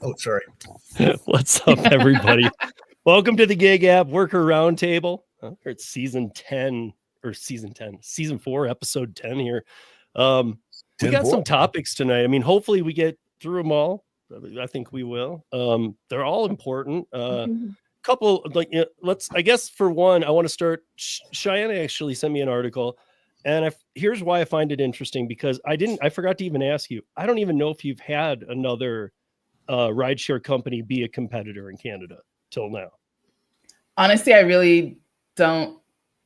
Oh, sorry. What's up, everybody? Welcome to the GiG App Worker Roundtable. It's season 4, episode 10 here. We got some topics tonight. I mean, hopefully we get through them all. I think we will. They're all important. Couple, I guess for one, I want to start. Cheyenne actually sent me an article. And here's why I find it interesting, because I forgot to even ask you. I don't even know if you've had another rideshare company be a competitor in Canada till now. Honestly, I really don't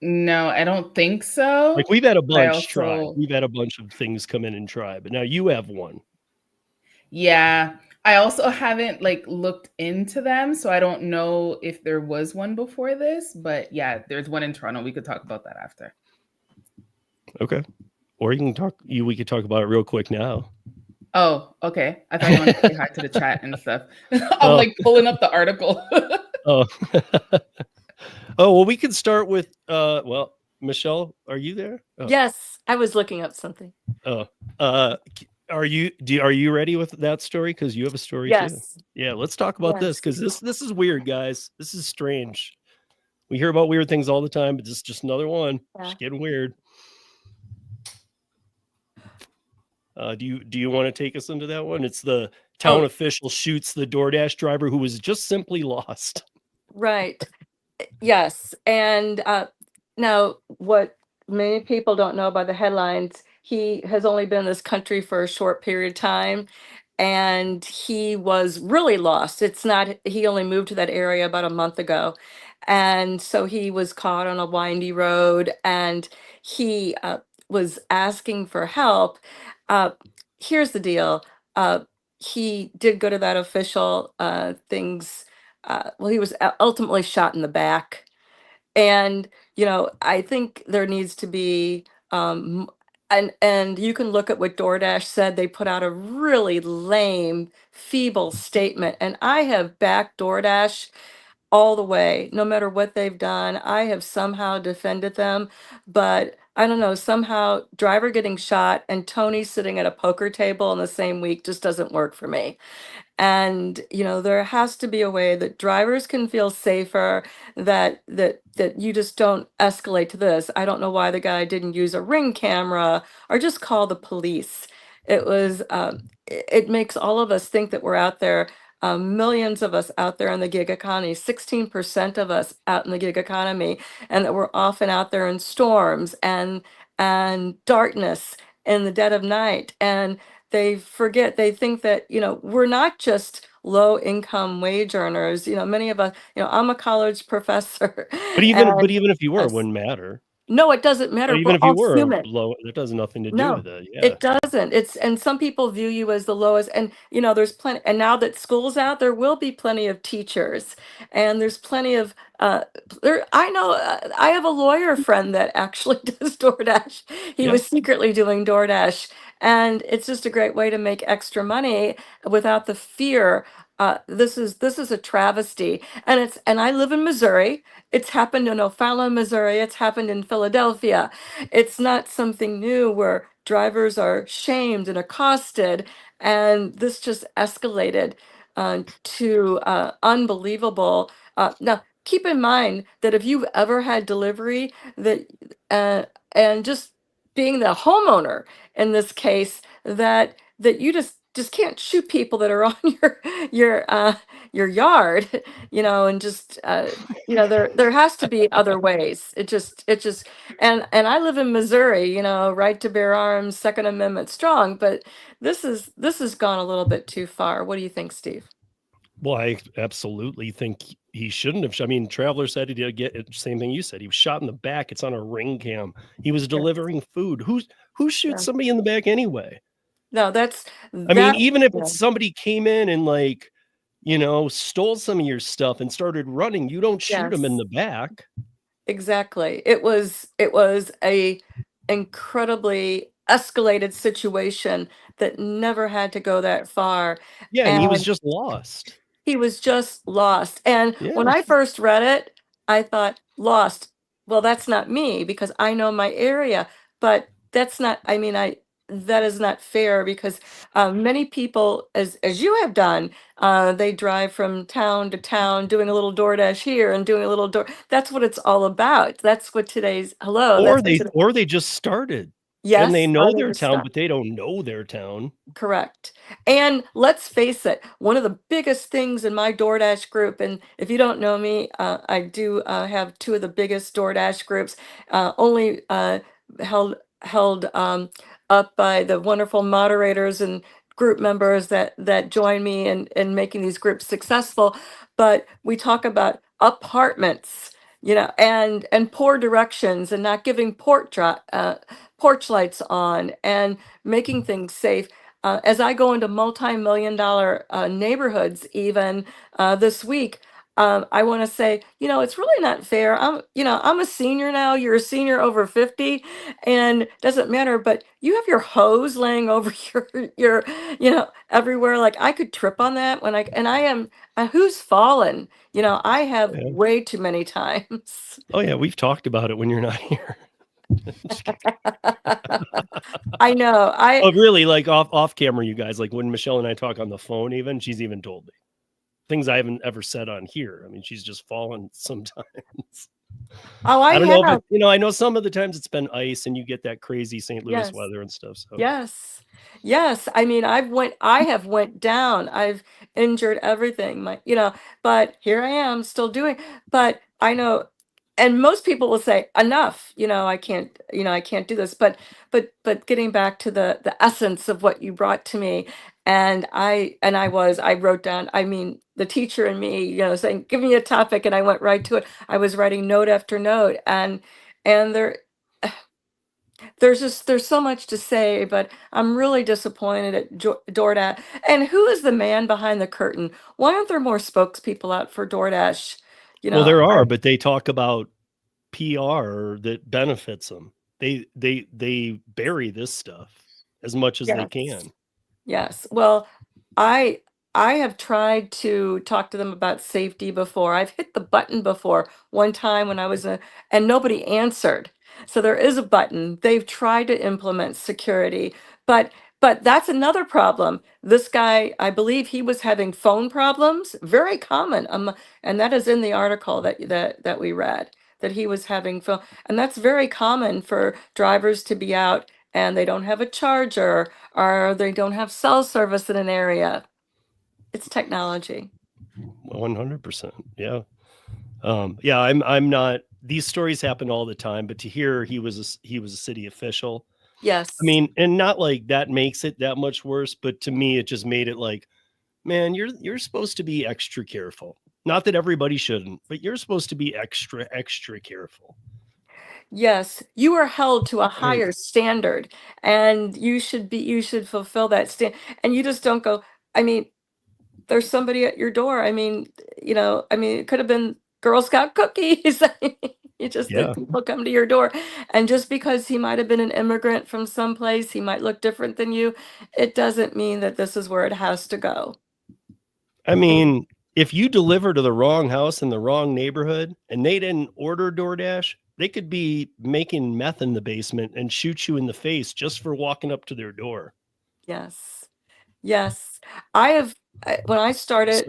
know. I don't think so. Like, we've had a bunch try. We've had a bunch of things come in and try, but now you have one. Yeah. I also haven't looked into them, so I don't know if there was one before this, but yeah, there's one in Toronto. We could talk about that after. Okay. Or we could talk about it real quick now. Oh, okay. I thought you wanted to say hi to the chat and stuff. I'm pulling up the article. Oh, well, we can start with, Michelle, are you there? Oh. Yes, I was looking up something. Oh, are you ready with that story? Because you have a story too. Yeah, let's talk about this, because this is weird, guys. This is strange. We hear about weird things all the time, but this is just another one. Just getting weird. Do you want to take us into that one? It's the town official shoots the DoorDash driver who was just simply lost. Right. Yes. And now what many people don't know by the headlines, he has only been in this country for a short period of time, and he was really lost. He only moved to that area about a month ago. And so he was caught on a windy road, and he was asking for help. Here's the deal. He did go to that official things. He was ultimately shot in the back. And, I think there needs to be, and you can look at what DoorDash said. They put out a really lame, feeble statement. And I have backed DoorDash all the way, no matter what they've done. I have somehow defended them, but I don't know, somehow driver getting shot and Tony sitting at a poker table in the same week just doesn't work for me. And there has to be a way that drivers can feel safer, that you just don't escalate to this. I don't know why the guy didn't use a Ring camera or just call the police. It makes all of us think that we're out there. Millions of us out there in the gig economy, 16% of us out in the gig economy, and that we're often out there in storms and darkness in the dead of night. And they think that, we're not just low income wage earners. Many of us, I'm a college professor. But even if you were, it wouldn't matter. No, it doesn't matter. Even if you were low, it does nothing to do with it. Yeah. It doesn't. And some people view you as the lowest. And there's plenty. And now that school's out, there will be plenty of teachers, and there's plenty of. I know. I have a lawyer friend that actually does DoorDash. He was secretly doing DoorDash, and it's just a great way to make extra money without the fear. This is a travesty, and I live in Missouri. It's happened in O'Fallon, Missouri. It's happened in Philadelphia. It's not something new where drivers are shamed and accosted, and this just escalated to unbelievable. Now, keep in mind that if you've ever had delivery, and just being the homeowner in this case, that you just can't shoot people that are on your yard, and just there has to be other ways. It just and I live in Missouri, right to bear arms, Second Amendment strong, but this has gone a little bit too far. What do you think, Steve? Well, I absolutely think he shouldn't have. I mean, Traveler said he did get it. Same thing you said. He was shot in the back. It's on a Ring cam. He was delivering food. Who shoots somebody in the back anyway? No, I mean, even if somebody came in and stole some of your stuff and started running, you don't shoot them in the back. Exactly. It was a incredibly escalated situation that never had to go that far. Yeah, and he was just lost. He was just lost. And when I first read it, I thought, lost. Well, that's not me, because I know my area, but that's not, that is not fair because many people, as you have done, they drive from town to town doing a little DoorDash here and doing a little door. That's what it's all about. That's what today's hello. Or they just started. Yes, and they know they their just town, started. but they don't know their town. Correct. And let's face it, one of the biggest things in my DoorDash group, and if you don't know me, I do have two of the biggest DoorDash groups, only held up by the wonderful moderators and group members that join me in making these groups successful. But we talk about apartments, and poor directions and not giving porch lights on and making things safe. As I go into multi-million-dollar neighborhoods, even this week, I want to say, it's really not fair. I'm a senior now. You're a senior over 50, and it doesn't matter. But you have your hose laying over your, everywhere. Like I could trip on that I am. Who's fallen? I have way too many times. Oh yeah, we've talked about it when you're not here. I know. Oh, really? Like off camera, you guys. Like when Michelle and I talk on the phone, she's even told me things I haven't ever said on here. I mean, she's just fallen sometimes. Oh, I don't know. But, I know some of the times it's been ice, and you get that crazy St. Louis weather and stuff. So yes. I mean, I have went down. I've injured everything. But here I am still doing. But I know. And most people will say, enough, I can't do this. But getting back to the essence of what you brought to me, and I wrote down, the teacher and me, saying, give me a topic, and I went right to it. I was writing note after note, and there's so much to say, but I'm really disappointed at DoorDash. And who is the man behind the curtain? Why aren't there more spokespeople out for DoorDash? Well, there are, but they talk about PR that benefits them. They bury this stuff as much as they can. Yes. Well, I have tried to talk to them about safety before. I've hit the button before one time when I was and nobody answered. So there is a button. They've tried to implement security, but that's another problem. This guy, I believe he was having phone problems, very common. And that is in the article that we read, that he was having phone. And that's very common for drivers to be out and they don't have a charger or they don't have cell service in an area. It's technology. 100%. Yeah. Yeah, I'm not, these stories happen all the time, but to hear he was a city official. Yes. I mean, and not like that makes it that much worse, but to me, it just made it like, man, you're supposed to be extra careful. Not that everybody shouldn't, but you're supposed to be extra careful. Yes, you are held to a higher standard, and you should fulfill that standard. And you just don't go, there's somebody at your door. It could have been Girl Scout cookies. You just think people come to your door, and just because he might have been an immigrant from someplace, he might look different than you. It doesn't mean that this is where it has to go. I mean, if you deliver to the wrong house in the wrong neighborhood and they didn't order DoorDash, they could be making meth in the basement and shoot you in the face just for walking up to their door. Yes. When I started,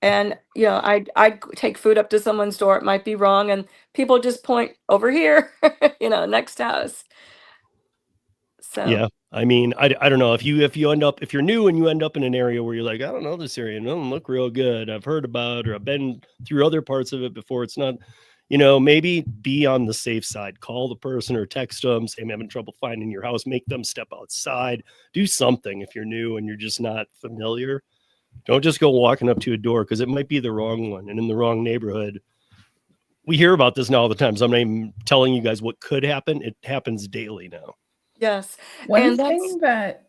and I'd take food up to someone's door. It might be wrong, and people just point over here, next house. So yeah, I mean, I don't know if you're new and you end up in an area where you're like, I don't know this area, it doesn't look real good. I've heard about, or I've been through other parts of it before. It's not, maybe be on the safe side. Call the person or text them, say I'm having trouble finding your house. Make them step outside. Do something if you're new and you're just not familiar. Don't just go walking up to a door because it might be the wrong one and in the wrong neighborhood. We hear about this now all the time. So I'm not even telling you guys what could happen. It happens daily now. Yes. One thing that,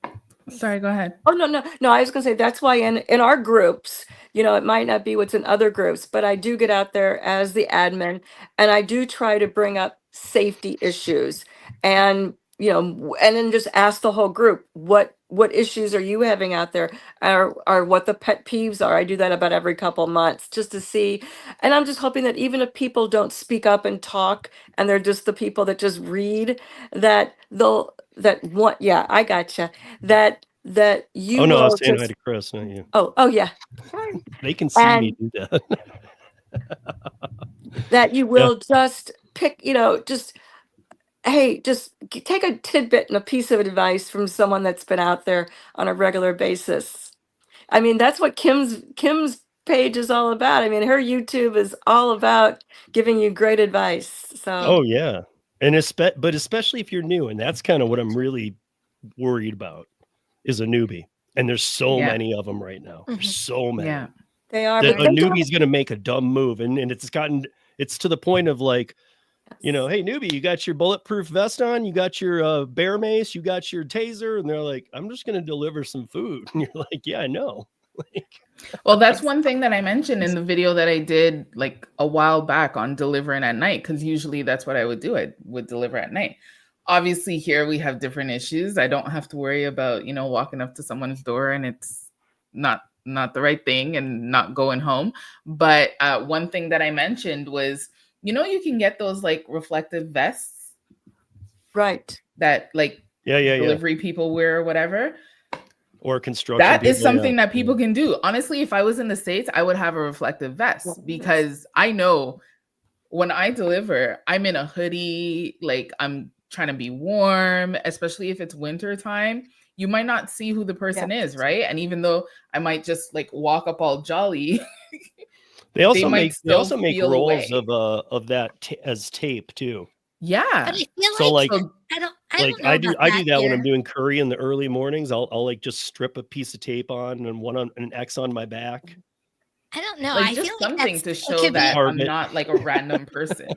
sorry, go ahead. Oh, no. I was going to say, that's why in our groups, it might not be what's in other groups, but I do get out there as the admin and I do try to bring up safety issues and, and then just ask the whole group, what what issues are you having out there, or what the pet peeves are. I do that about every couple months just to see. And I'm just hoping that even if people don't speak up and talk, and they're just the people that just read, that they'll, that what, yeah, I gotcha. That you Oh no, I was will saying hi just, to Chris, not you. oh, yeah. They can see me And do that. that you Yeah. will just pick, just, hey, just take a tidbit and a piece of advice from someone that's been out there on a regular basis. I mean, that's what Kim's page is all about. I mean, her YouTube is all about giving you great advice. So, Oh yeah. And but especially if you're new, and that's kind of what I'm really worried about, is a newbie. And there's so Yeah. many of them right now. There's so many. Yeah. they are, That but a they don't. newbie's going to make a dumb move, and it's to the point of like, hey newbie, you got your bulletproof vest on, you got your bear mace, you got your taser, and they're like, I'm just going to deliver some food. And you're like, yeah, I know. Well, that's one thing that I mentioned in the video that I did like a while back on delivering at night, because usually that's what I would do. I would deliver at night. Obviously, here we have different issues. I don't have to worry about, walking up to someone's door and it's not the right thing and not going home. But one thing that I mentioned was, you can get those like reflective vests, Right. that like Yeah. delivery people wear or whatever. Or construction. That is people, something that people can do. Honestly, if I was in the States, I would have a reflective vest, because I know when I deliver, I'm in a hoodie, like I'm trying to be warm, especially if it's winter time. You might not see who the person is, right? And even though I might just like walk up all jolly, They also might make feel rolls away. of that as tape too. Yeah. But I feel So like, I don't know I do about that when here. I'm doing curry in the early mornings. I'll like just strip a piece of tape on and an X on my back. I don't know. Like I just feel like something that's, to it show could be, that I'm Target. not like a random person.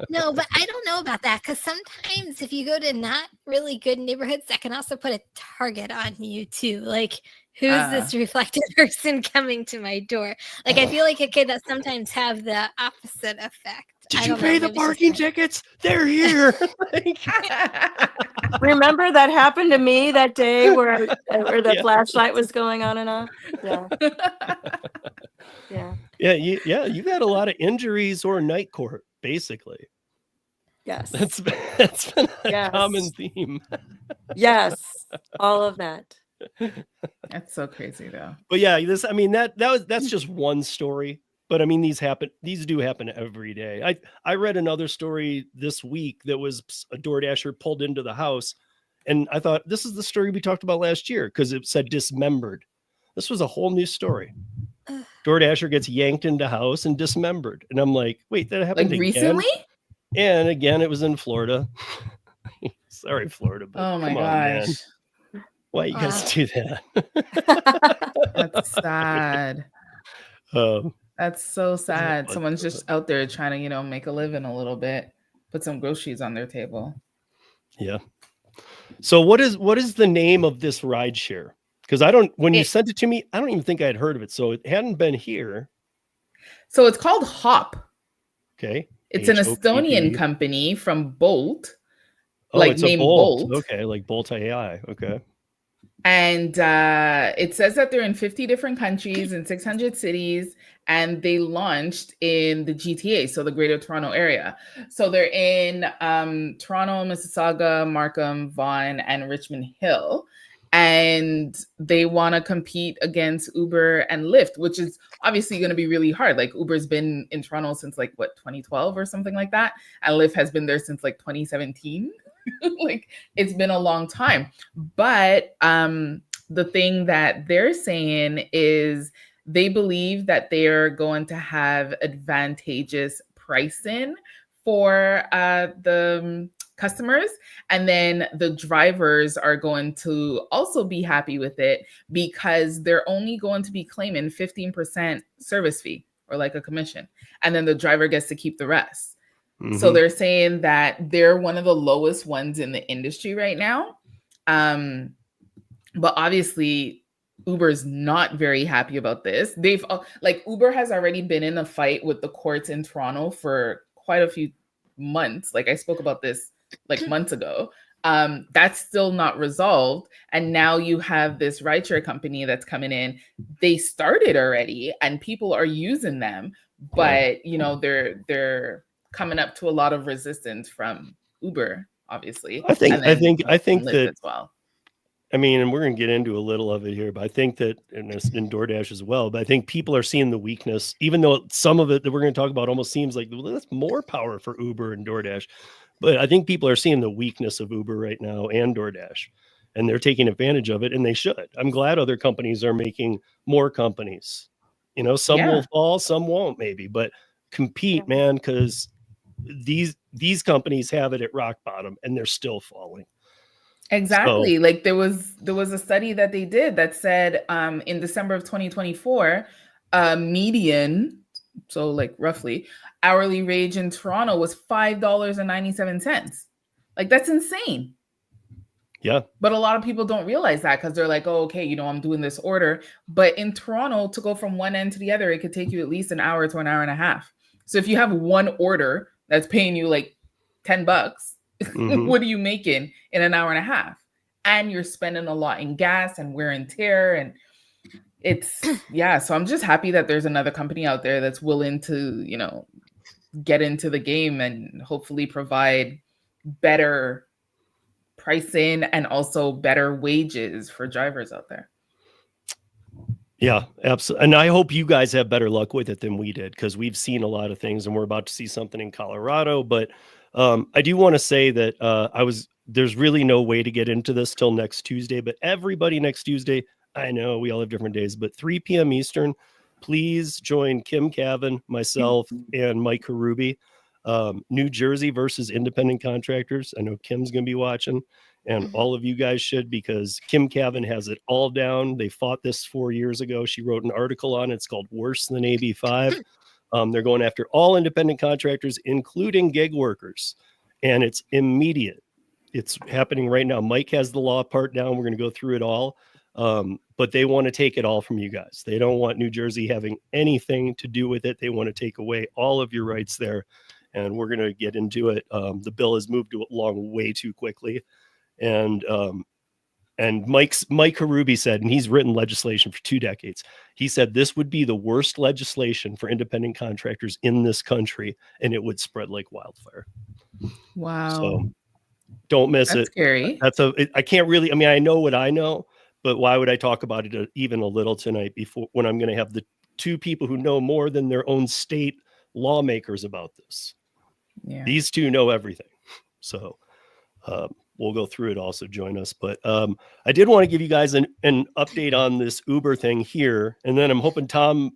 no, but I don't know about that, because sometimes if you go to not really good neighborhoods, that can also put a target on you too. Like, who's this reflected person coming to my door? Like, I feel like it could sometimes have the opposite effect. Did you pay the parking tickets? They're here. Remember that happened to me that day where the flashlight was going on and off? Yeah. You've had a lot of injuries or night court, basically. Yes. That's been a common theme. Yes. All of that. That's so crazy though. But yeah, that's just one story. But I mean, these do happen every day. I read another story this week that was a DoorDasher pulled into the house, and I thought, this is the story we talked about last year, because it said dismembered. This was a whole new story. DoorDasher gets yanked into house and dismembered. And I'm like, wait, that happened like again? recently? And again, it was in Florida. Sorry, Florida. But Oh my come gosh. on, man. Why you guys do that? That's sad. That's so sad. Someone's just out there trying to, make a living a little bit, put some groceries on their table. Yeah. So what is the name of this ride share? Because when you sent it to me, I don't even think I had heard of it. So it hadn't been here. So it's called Hop. Okay. It's an Estonian company from Bolt. It's named a Bolt. Bolt. Okay, like Bolt AI. Okay. And it says that they're in 50 different countries and 600 cities, and they launched in the GTA, so the Greater Toronto area. So they're in Toronto, Mississauga, Markham, Vaughan, and Richmond Hill. And they want to compete against Uber and Lyft, which is obviously going to be really hard. Like, Uber's been in Toronto since 2012 or something like that. And Lyft has been there since 2017. Like, it's been a long time. But the thing that they're saying is they believe that they're going to have advantageous pricing for the customers, and then the drivers are going to also be happy with it, because they're only going to be claiming 15% service fee, or like a commission, and then the driver gets to keep the rest. Mm-hmm. So they're saying that they're one of the lowest ones in the industry right now. But obviously Uber's not very happy about this. Uber has already been in a fight with the courts in Toronto for quite a few months. Like, I spoke about this months ago. That's still not resolved. And now you have this rideshare company that's coming in. They started already and people are using them, but they're coming up to a lot of resistance from Uber, obviously. I think Lyft that as well. I mean, and we're going to get into a little of it here, but I think that, and it's in DoorDash as well, but I think people are seeing the weakness, even though some of it that we're going to talk about almost seems like, well, that's more power for Uber and DoorDash. But I think people are seeing the weakness of Uber right now and DoorDash, and they're taking advantage of it, and they should. I'm glad other companies are making more companies. Some will fall, some won't maybe, but compete, man, because these companies have it at rock bottom and they're still falling. Exactly. So, like there was a study that they did that said in December of 2024, median, so like roughly hourly wage in Toronto was $5.97. Like that's insane. Yeah. But a lot of people don't realize that because they're like, oh, okay, I'm doing this order. But in Toronto, to go from one end to the other, it could take you at least an hour to an hour and a half. So if you have one order that's paying you like $10, what are you making in an hour and a half? And you're spending a lot in gas and wear and tear. And it's, so I'm just happy that there's another company out there that's willing to, get into the game and hopefully provide better pricing and also better wages for drivers out there. Yeah, absolutely. And I hope you guys have better luck with it than we did, because we've seen a lot of things and we're about to see something in Colorado. But I do want to say that there's really no way to get into this till next Tuesday, but everybody next Tuesday, I know we all have different days, but 3 p.m. Eastern, please join Kim Cavan, myself, and Mike Karubi. New Jersey versus independent contractors. I know Kim's going to be watching, and all of you guys should, because Kim Cavan has it all down. They fought this 4 years ago. She wrote an article on it. It's called Worse Than AB5. They're going after all independent contractors, including gig workers, and it's immediate. It's happening right now. Mike has the law part down. We're going to go through it all. But they want to take it all from you guys. They don't want New Jersey having anything to do with it. They want to take away all of your rights there. And we're going to get into it. The bill has moved along way too quickly. And Mike Karubi said, and he's written legislation for 2 decades. He said this would be the worst legislation for independent contractors in this country, and it would spread like wildfire. Wow. So don't miss it. Scary. I can't really, I know what I know, but why would I talk about it even a little tonight when I'm going to have the 2 people who know more than their own state lawmakers about this? Yeah. These 2 know everything. So we'll go through it also. Join us. But I did want to give you guys an update on this Uber thing here. And then I'm hoping Tom,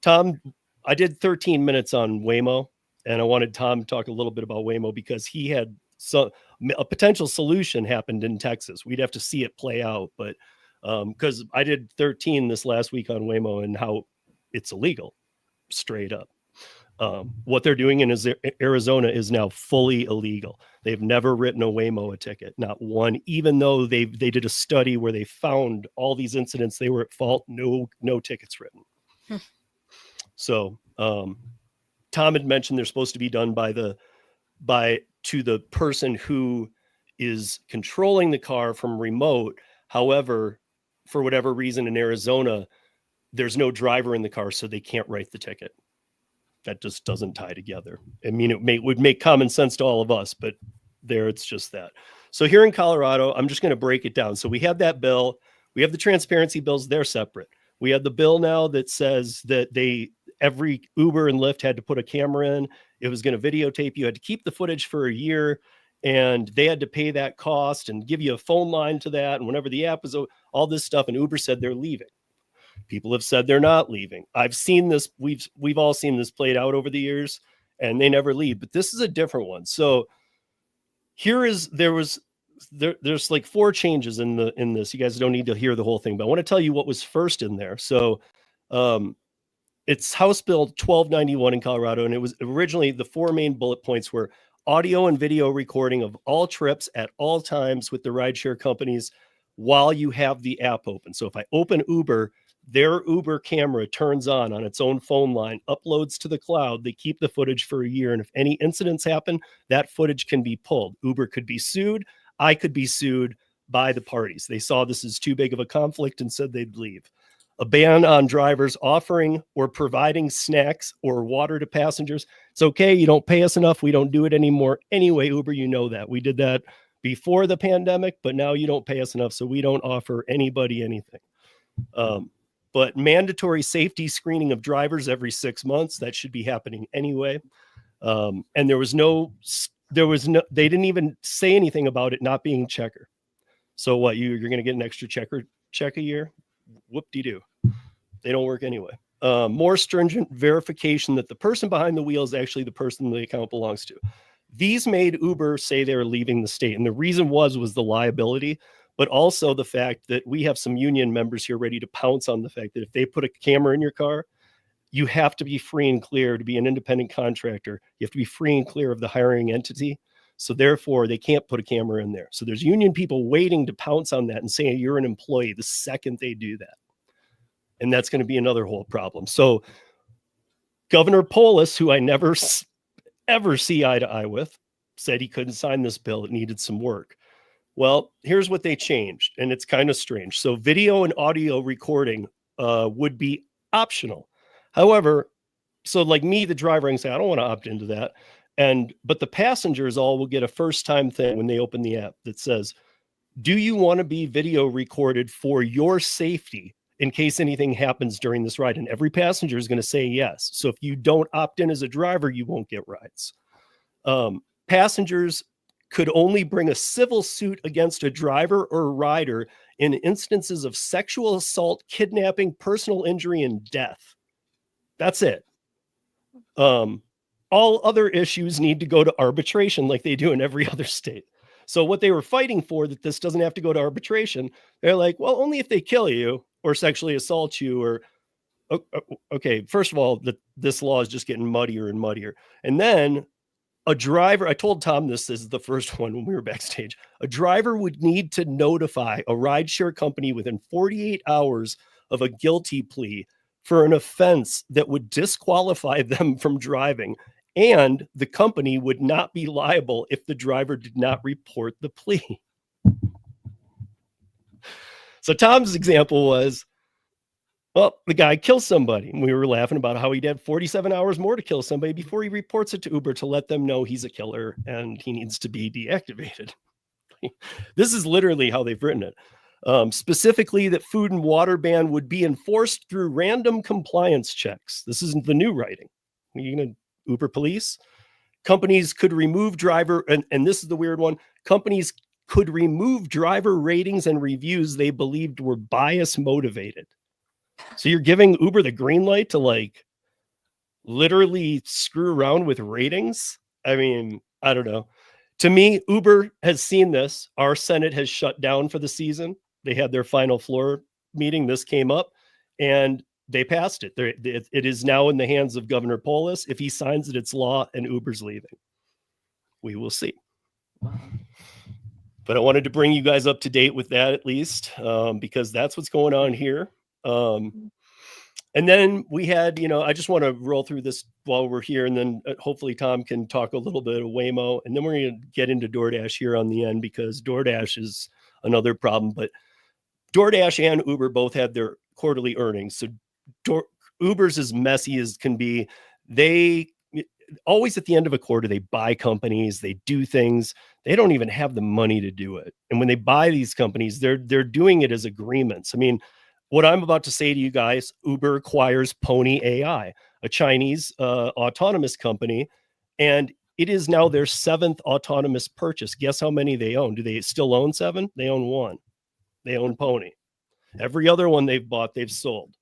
I did 13 minutes on Waymo, and I wanted Tom to talk a little bit about Waymo because he had a potential solution happened in Texas. We'd have to see it play out. But because I did 13 this last week on Waymo and how it's illegal, straight up. What they're doing in Arizona is now fully illegal. They've never written a Waymo a ticket, not one, even though they did a study where they found all these incidents. They were at fault. No tickets written. So Tom had mentioned they're supposed to be done to the person who is controlling the car from remote. However, for whatever reason in Arizona, there's no driver in the car, so they can't write the ticket. That just doesn't tie together. I mean, it would make common sense to all of us, but there it's just that. So here in Colorado, I'm just going to break it down. So we have that bill. We have the transparency bills. They're separate. We have the bill now that says that every Uber and Lyft had to put a camera in. It was going to videotape. You had to keep the footage for a year, and they had to pay that cost and give you a phone line to that. And whenever the app was all this stuff, and Uber said they're leaving. People have said they're not leaving. I've seen this. We've all seen this played out over the years, and they never leave. But this is a different one. So there's like 4 changes in this. You guys don't need to hear the whole thing, but I want to tell you what was first in there. So it's House Bill 1291 in Colorado, and it was originally the 4 main bullet points were audio and video recording of all trips at all times with the rideshare companies while you have the app open. So if I open Uber, their Uber camera turns on its own phone line, uploads to the cloud. They keep the footage for a year. And if any incidents happen, that footage can be pulled. Uber could be sued. I could be sued by the parties. They saw this as too big of a conflict and said they'd leave. A ban on drivers offering or providing snacks or water to passengers. It's okay. You don't pay us enough. We don't do it anymore. Anyway, Uber, you know that. We did that before the pandemic, but now you don't pay us enough, so we don't offer anybody anything. But mandatory safety screening of drivers every 6 months, that should be happening anyway. And they didn't even say anything about it not being checker. So what, you're going to get an extra check a year? Whoop-de-doo. They don't work anyway. More stringent verification that the person behind the wheel is actually the person the account belongs to. These made Uber say they were leaving the state. And the reason was the liability, but also the fact that we have some union members here ready to pounce on the fact that if they put a camera in your car, you have to be free and clear to be an independent contractor. You have to be free and clear of the hiring entity. So therefore, they can't put a camera in there. So there's union people waiting to pounce on that and saying you're an employee the second they do that. And that's going to be another whole problem. So Governor Polis, who I never ever see eye to eye with, said he couldn't sign this bill. It needed some work. Well, here's what they changed, and it's kind of strange. So video and audio recording would be optional. However, so like me, the driver, I can say, I don't want to opt into that. But the passengers all will get a first-time thing when they open the app that says, do you want to be video recorded for your safety in case anything happens during this ride? And every passenger is going to say yes. So if you don't opt in as a driver, you won't get rides. Passengers could only bring a civil suit against a driver or rider in instances of sexual assault, kidnapping, personal injury, and death. That's it. All other issues need to go to arbitration like they do in every other state. So what they were fighting for, that this doesn't have to go to arbitration, they're like, well, only if they kill you or sexually assault you or, okay, first of all, this law is just getting muddier and muddier. And then a driver, I told Tom this is the first one when we were backstage, a driver would need to notify a rideshare company within 48 hours of a guilty plea for an offense that would disqualify them from driving. And the company would not be liable if the driver did not report the plea. So Tom's example was, well, the guy kills somebody. And we were laughing about how he'd had 47 hours more to kill somebody before he reports it to Uber to let them know he's a killer and he needs to be deactivated. This is literally how they've written it. Specifically, that food and water ban would be enforced through random compliance checks. This isn't the new writing. You're going to Uber police. Companies could remove driver, and this is the weird one, companies could remove driver ratings and reviews they believed were bias motivated. So you're giving Uber the green light to like literally screw around with ratings? I mean, I don't know. To me, Uber has seen this. Our Senate has shut down for the season. They had their final floor meeting. This came up and they passed it. It is now in the hands of Governor Polis. If he signs it, it's law and Uber's leaving. We will see. Wow. But I wanted to bring you guys up to date with that at least, because that's what's going on here. And then we had, I just want to roll through this while we're here, and then hopefully Tom can talk a little bit of Waymo, and then we're going to get into DoorDash here on the end, because DoorDash is another problem. But DoorDash and Uber both had their quarterly earnings. So Uber's as messy as can be. They always at the end of a quarter, they buy companies, they do things. They don't even have the money to do it. And when they buy these companies, they're doing it as agreements. I mean, what I'm about to say to you guys, Uber acquires Pony AI, a Chinese autonomous company, and it is now their 7th autonomous purchase. Guess how many they own? Do they still own 7? They own 1. They own Pony. Every other one they've bought, they've sold.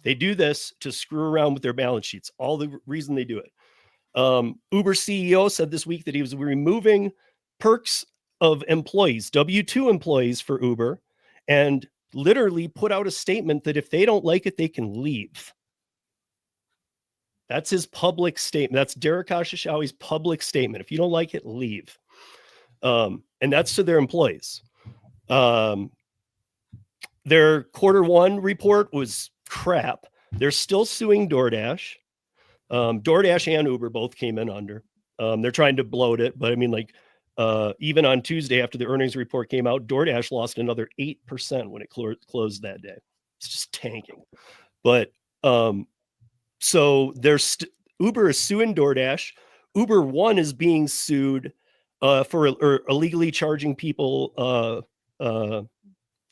They do this to screw around with their balance sheets. All the reason they do it. Uber CEO said this week that he was removing perks of employees, W-2 employees for Uber, and literally put out a statement that if they don't like it, they can leave. That's his public statement. That's Derek Khosrowshahi's public statement. If you don't like it, leave. And that's to their employees. Their Q1 report was crap. They're still suing DoorDash. DoorDash and Uber both came in under. They're trying to bloat it, but I mean, like, even on Tuesday after the earnings report came out, DoorDash lost another 8% when it closed that day. It's just tanking. But so there's Uber is suing DoorDash. Uber One is being sued for illegally charging people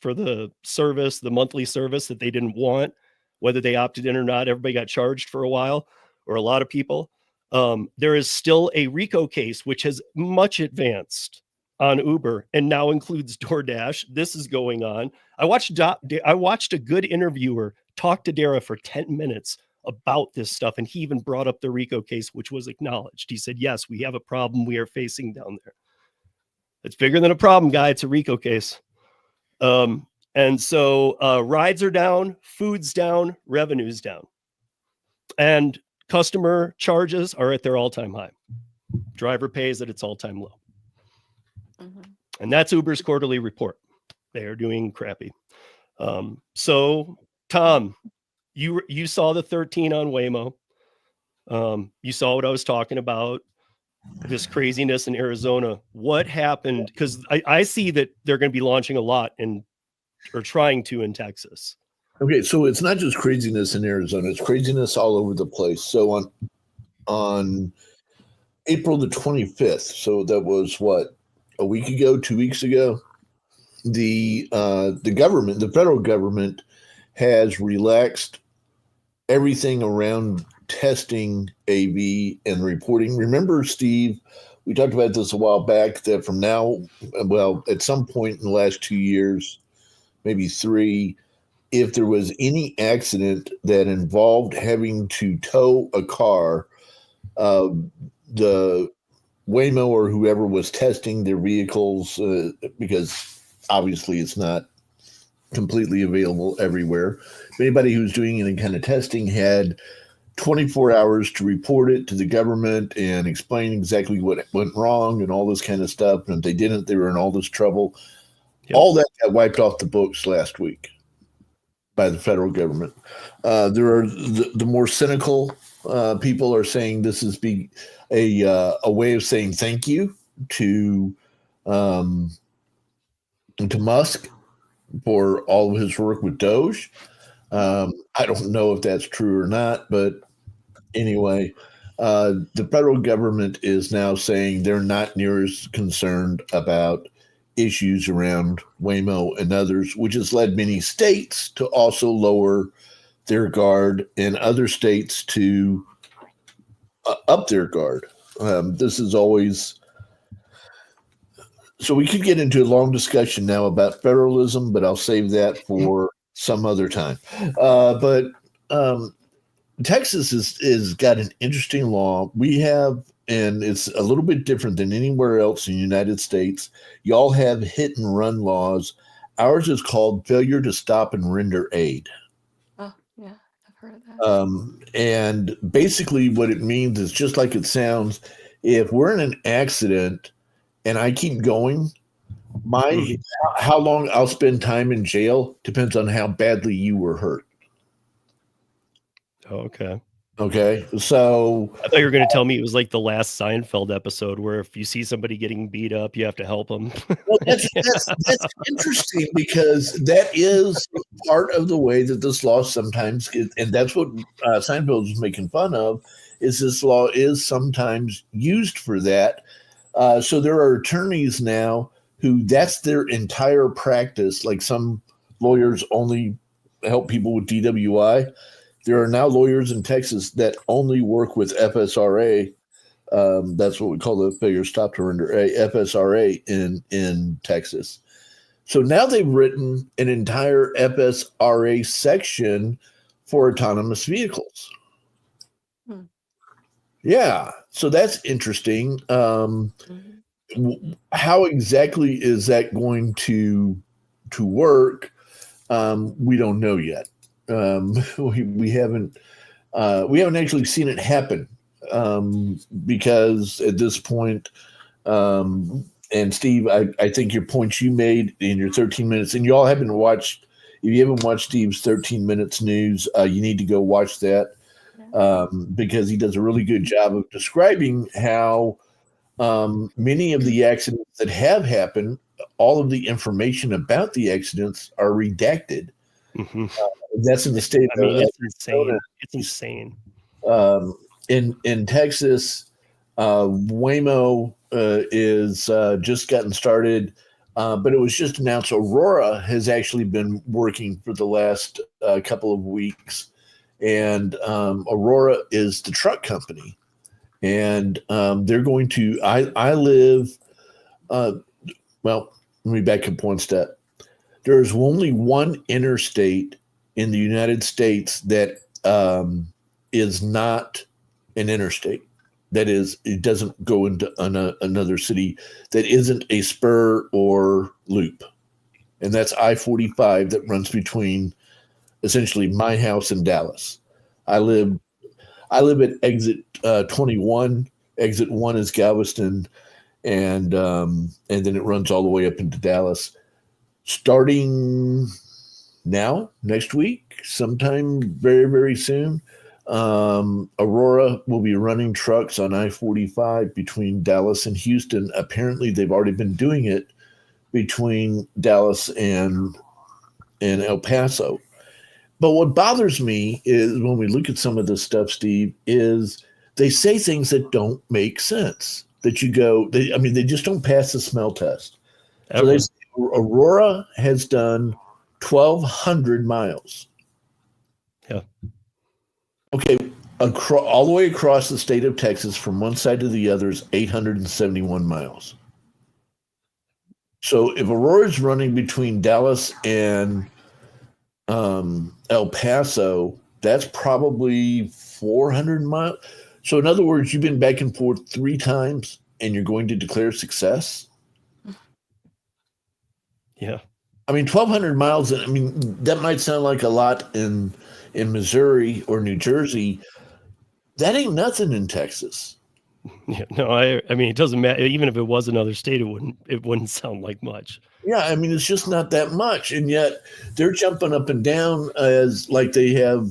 for the service, the monthly service that they didn't want, whether they opted in or not. Everybody got charged for a while, or a lot of people. There is still a RICO case, which has much advanced on Uber and now includes DoorDash. This is going on. I watched a good interviewer talk to Dara for 10 minutes about this stuff, and he even brought up the RICO case, which was acknowledged. He said, yes, we have a problem we are facing down there. It's bigger than a problem, guy. It's a RICO case. And so rides are down, food's down, revenue's down. And customer charges are at their all-time high. Driver pays at its all-time low. Mm-hmm. And that's Uber's quarterly report. They are doing crappy. So, Tom, you saw the 13 on Waymo. You saw what I was talking about, this craziness in Arizona. What happened? Because I see that they're going to be launching a lot or trying to in Texas. Okay, so it's not just craziness in Arizona; it's craziness all over the place. So on April the 25th, so that was what, a week ago, 2 weeks ago, the government, the federal government, has relaxed everything around testing AV and reporting. Remember, Steve, we talked about this a while back, that from now, well, at some point in the last 2 years, maybe 3, if there was any accident that involved having to tow a car, the Waymo or whoever was testing their vehicles, because obviously it's not completely available everywhere. If anybody who's doing any kind of testing had 24 hours to report it to the government and explain exactly what went wrong and all this kind of stuff. And if they didn't, they were in all this trouble. Yep. All that got wiped off the books last week by the federal government. There are the more cynical people are saying this is a way of saying thank you to Musk for all of his work with Doge. I don't know if that's true or not, but anyway, the federal government is now saying they're not near as concerned about issues around Waymo and others, which has led many states to also lower their guard and other states to up their guard. This is always... So we could get into a long discussion now about federalism, but I'll save that for some other time. But Texas is got an interesting law. We have, and it's a little bit different than anywhere else in the United States. Y'all have hit and run laws. Ours is called failure to stop and render aid. Oh, yeah, I've heard of that. And basically what it means is just like it sounds. If we're in an accident and I keep going, how long I'll spend time in jail depends on how badly you were hurt. Okay. Okay. So I thought you were going to tell me it was like the last Seinfeld episode where if you see somebody getting beat up, you have to help them. Well, that's interesting, because that is part of the way that this law sometimes gets, and that's what Seinfeld was making fun of, is this law is sometimes used for that. So there are attorneys now who that's their entire practice. Like some lawyers only help people with DWI. There are now lawyers in Texas that only work with FSRA. That's what we call the failure stop to render FSRA in Texas. So now they've written an entire FSRA section for autonomous vehicles. Yeah, so that's interesting. How exactly is that going to work? We don't know yet. We haven't actually seen it happen, because at this point, and Steve, I think your points you made in your 13 minutes, and you all haven't watched. If you haven't watched Steve's 13 minutes news, you need to go watch that. Because he does a really good job of describing how Many of the accidents that have happened, all of the information about the accidents are redacted. Mm-hmm. That's in the state. I mean, it's insane. It's insane. In Texas, Waymo is just gotten started, but it was just announced. Aurora has actually been working for the last couple of weeks, and Aurora is the truck company. And they're going to. I live. Well, let me back up one step. There is only one interstate in the United States that is not an interstate. That is, it doesn't go into another city. That isn't a spur or loop, and that's I-45 that runs between essentially my house and Dallas. I live at exit 21. Exit 1 is Galveston, and then it runs all the way up into Dallas. Starting now, next week, sometime very, very soon, Aurora will be running trucks on I-45 between Dallas and Houston. Apparently, they've already been doing it between Dallas and El Paso. But what bothers me is when we look at some of this stuff, Steve, is they say things that don't make sense. That you go, they just don't pass the smell test. So they say Aurora has done 1,200 miles. Yeah. Okay, all the way across the state of Texas from one side to the other is 871 miles. So if Aurora's running between Dallas and El Paso, that's probably 400 miles. So in other words, you've been back and forth 3 times and you're going to declare success? Yeah. I mean, 1,200 miles, I mean, that might sound like a lot in Missouri or New Jersey. That ain't nothing in Texas. Yeah, no, I mean, it doesn't matter. Even if it was another state, it wouldn't sound like much. Yeah, I mean, it's just not that much. And yet they're jumping up and down as like they have,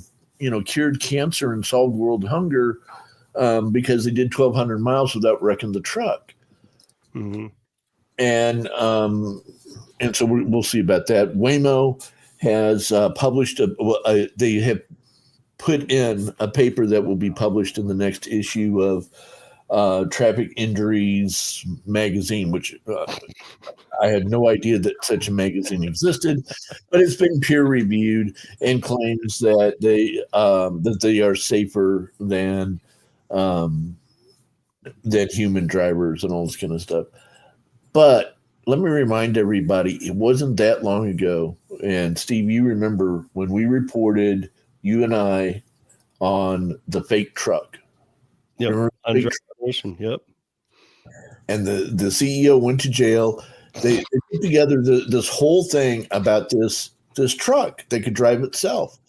cured cancer and solved world hunger because they did 1,200 miles without wrecking the truck. Mm-hmm. And so we'll see about that. Waymo has published they have put in a paper that will be published in the next issue of Traffic Injuries magazine, which I had no idea that such a magazine existed, but it's been peer reviewed and claims that they are safer than human drivers and all this kind of stuff. But let me remind everybody, it wasn't that long ago, and Steve, you remember when we reported, you and I, on the fake truck. Yep. Yep. And the CEO went to jail. They put together this whole thing about this truck that could drive itself.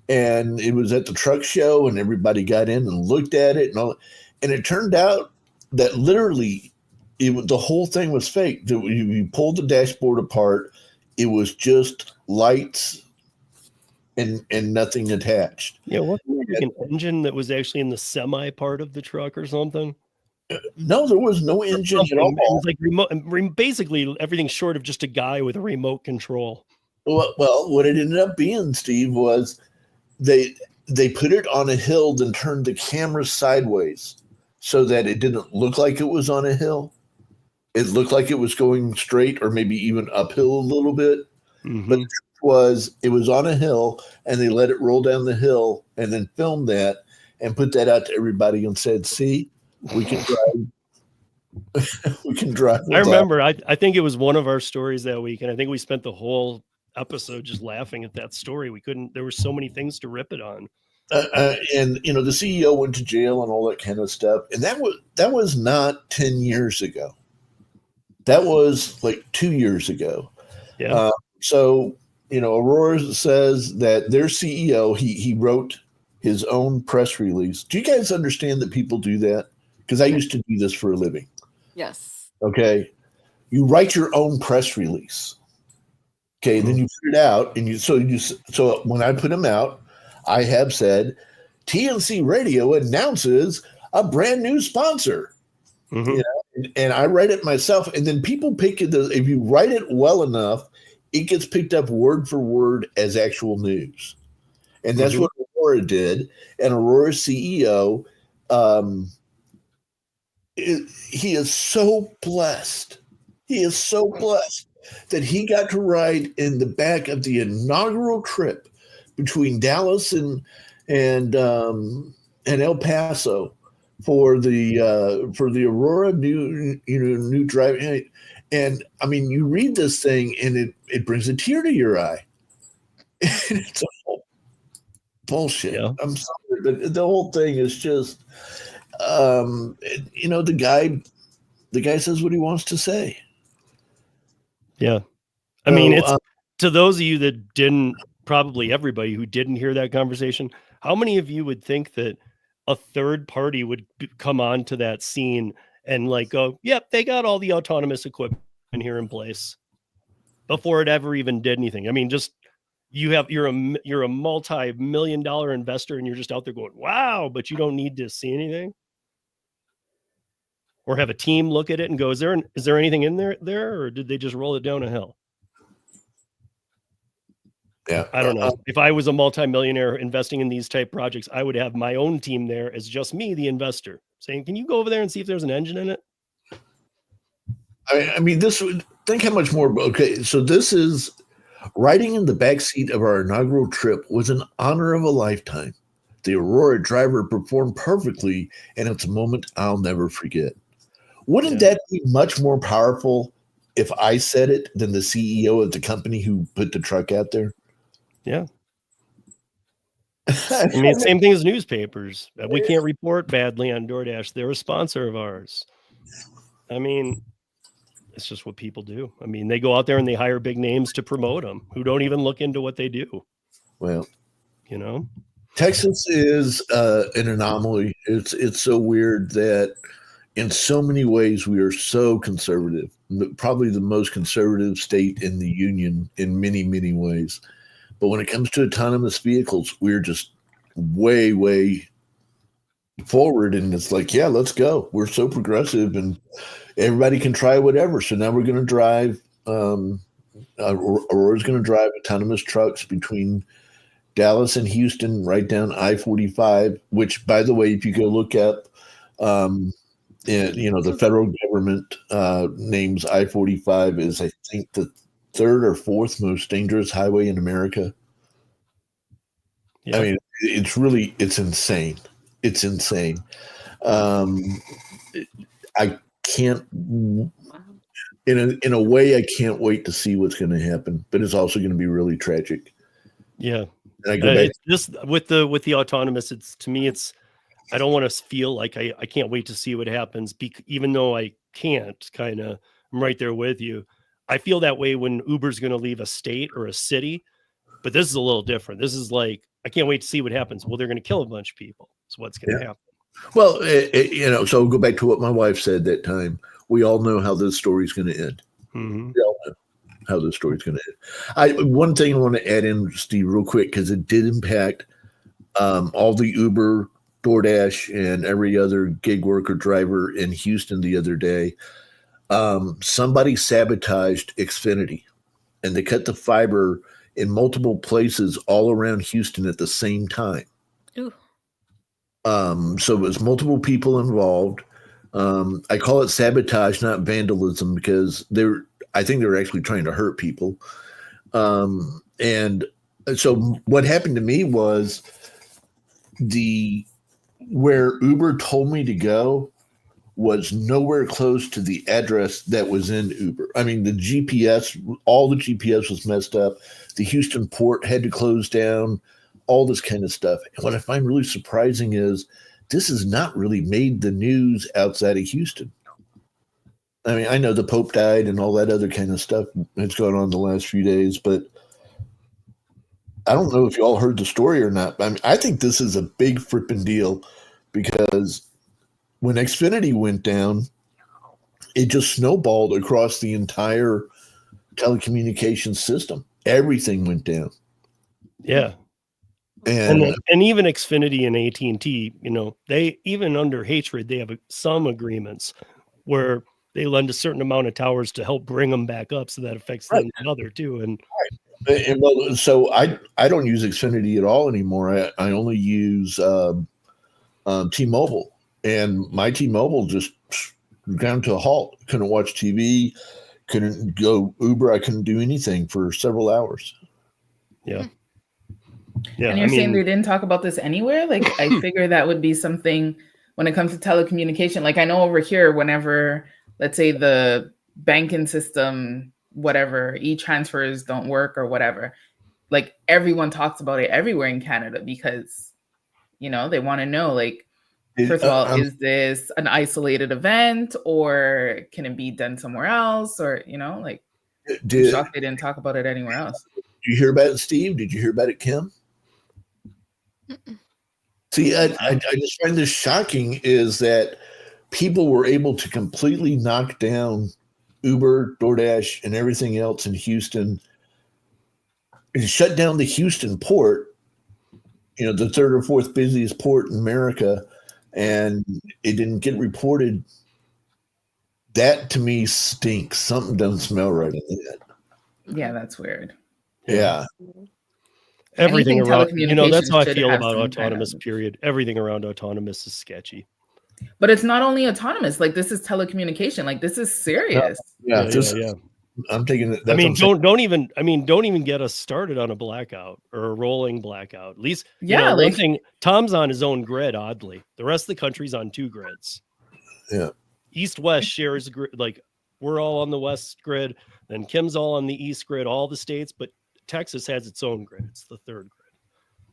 And it was at the truck show, and everybody got in and looked at it. And it turned out that literally the whole thing was fake. You pulled the dashboard apart. It was just lights and nothing attached. Yeah, wasn't there like an engine that was actually in the semi part of the truck or something? No, there was no engine at all. It was like remote, basically everything short of just a guy with a remote control. Well, what it ended up being, Steve, was they put it on a hill and turned the camera sideways so that it didn't look like it was on a hill. It looked like it was going straight or maybe even uphill a little bit. Mm-hmm. But the truth it was on a hill, and they let it roll down the hill and then filmed that and put that out to everybody and said, see, we can drive. We can drive. I remember, I think it was one of our stories that week, and I think we spent the whole episode just laughing at that story. There were so many things to rip it on. And the CEO went to jail and all that kind of stuff. And that was not 10 years ago. That was like 2 years ago. Yeah. So, Aurora says that their CEO, he wrote his own press release. Do you guys understand that people do that? Because I used to do this for a living. Yes. Okay. You write your own press release. Okay. Mm-hmm. Then you put it out, and so when I put them out, I have said TNC Radio announces a brand new sponsor. Mm-hmm. and I write it myself, and then people pick it. If you write it well enough, it gets picked up word for word as actual news, and that's what Aurora did. And Aurora's CEO, he is so blessed. He is so blessed that he got to ride in the back of the inaugural trip between Dallas and El Paso for the Aurora new drive. And I mean, you read this thing and it brings a tear to your eye. It's all bullshit. Yeah. I'm sorry, but the whole thing is just, the guy says what he wants to say. Yeah. I mean, it's to those of you that didn't, probably everybody who didn't hear that conversation, how many of you would think that a third party would come on to that scene and like go, yep, they got all the autonomous equipment here in place before it ever even did anything? I mean, just you're a multi-million-dollar investor and you're just out there going, wow, but you don't need to see anything. Or have a team look at it and go, is there anything in there, or did they just roll it down a hill? Yeah, I don't know. If I was a multimillionaire investing in these type projects, I would have my own team there as just me, the investor, saying, "Can you go over there and see if there's an engine in it?" I mean, think how much more. Okay, so this is riding in the backseat of our inaugural trip was an honor of a lifetime. The Aurora driver performed perfectly, and it's a moment I'll never forget. Wouldn't that be much more powerful if I said it than the CEO of the company who put the truck out there? Yeah. I mean, same thing as newspapers. We can't report badly on DoorDash. They're a sponsor of ours. I mean, it's just what people do. I mean, they go out there and they hire big names to promote them who don't even look into what they do. Well, Texas is an anomaly. It's so weird that in so many ways we are so conservative, probably the most conservative state in the union in many, many ways. But when it comes to autonomous vehicles, we're just way, way forward. And it's like, yeah, let's go. We're so progressive and everybody can try whatever. So now we're going to drive, Aurora's going to drive autonomous trucks between Dallas and Houston, right down I-45, which, by the way, if you go look up, the federal government names I-45 is, I think, the third or fourth most dangerous highway in America. Yeah. I mean, it's insane. It's insane. I can't, in a way, I can't wait to see what's going to happen, but it's also going to be really tragic. Yeah. And I go back. It's just with the autonomous, I don't want to feel like I can't wait to see what happens, even though I can't, I'm right there with you. I feel that way when Uber's going to leave a state or a city, but this is a little different. This is like, I can't wait to see what happens. Well, they're going to kill a bunch of people. So what's going to happen? Well, so go back to what my wife said that time. We all know how this story is going to end. Mm-hmm. We all know how this story is going to end. One thing I want to add in, Steve, real quick, because it did impact all the Uber, DoorDash, and every other gig worker driver in Houston the other day. Somebody sabotaged Xfinity, and they cut the fiber in multiple places all around Houston at the same time. Ooh. So it was multiple people involved. I call it sabotage, not vandalism, because I think they were actually trying to hurt people. And so what happened to me was where Uber told me to go was nowhere close to the address that was in Uber. I mean, the GPS, all the GPS was messed up. The Houston port had to close down, all this kind of stuff. And what I find really surprising is this has not really made the news outside of Houston. I mean, I know the Pope died and all that other kind of stuff that's going on the last few days, but I don't know if you all heard the story or not. I mean, I think this is a big fripping deal because when Xfinity went down, it just snowballed across the entire telecommunications system. Everything went down. Yeah. And even Xfinity and AT&T, they, even under hatred, they have some agreements where they lend a certain amount of towers to help bring them back up, so that affects them another too. And so I don't use Xfinity at all anymore. I only use T-Mobile, and my T-Mobile just ground to a halt. Couldn't watch TV, couldn't go Uber. I couldn't do anything for several hours. Yeah. And you're saying they didn't talk about this anywhere? Like, I figure that would be something when it comes to telecommunication. Like, I know over here, whenever, let's say, the banking system, whatever, e-transfers don't work or whatever, like, everyone talks about it everywhere in Canada because, you know, they want to know, like, first of all, is this an isolated event, or can it be done somewhere else? Or, you know, like, I'm shocked they didn't talk about it anywhere else. Did you hear about it, Steve? Did you hear about it, Kim? See, I just find this shocking is that people were able to completely knock down Uber, DoorDash, and everything else in Houston and shut down the Houston port, you know, the third or fourth busiest port in America, and it didn't get reported. That to me stinks. Something doesn't smell right in that. Yeah, that's weird. Yeah. Everything around, you know, that's how I feel about autonomous, period. Everything around autonomous is sketchy. But it's not only autonomous. Like, this is telecommunication. Like, this is serious. Yeah. I'm taking it. I mean, don't even get us started on a blackout or a rolling blackout. At least, yeah. One thing, Tom's on his own grid, oddly. The rest of the country's on 2 grids. Yeah. East-West shares a grid. Like, we're all on the West grid, then Kim's all on the East grid, all the states, but Texas has its own grid. It's the 3rd grid.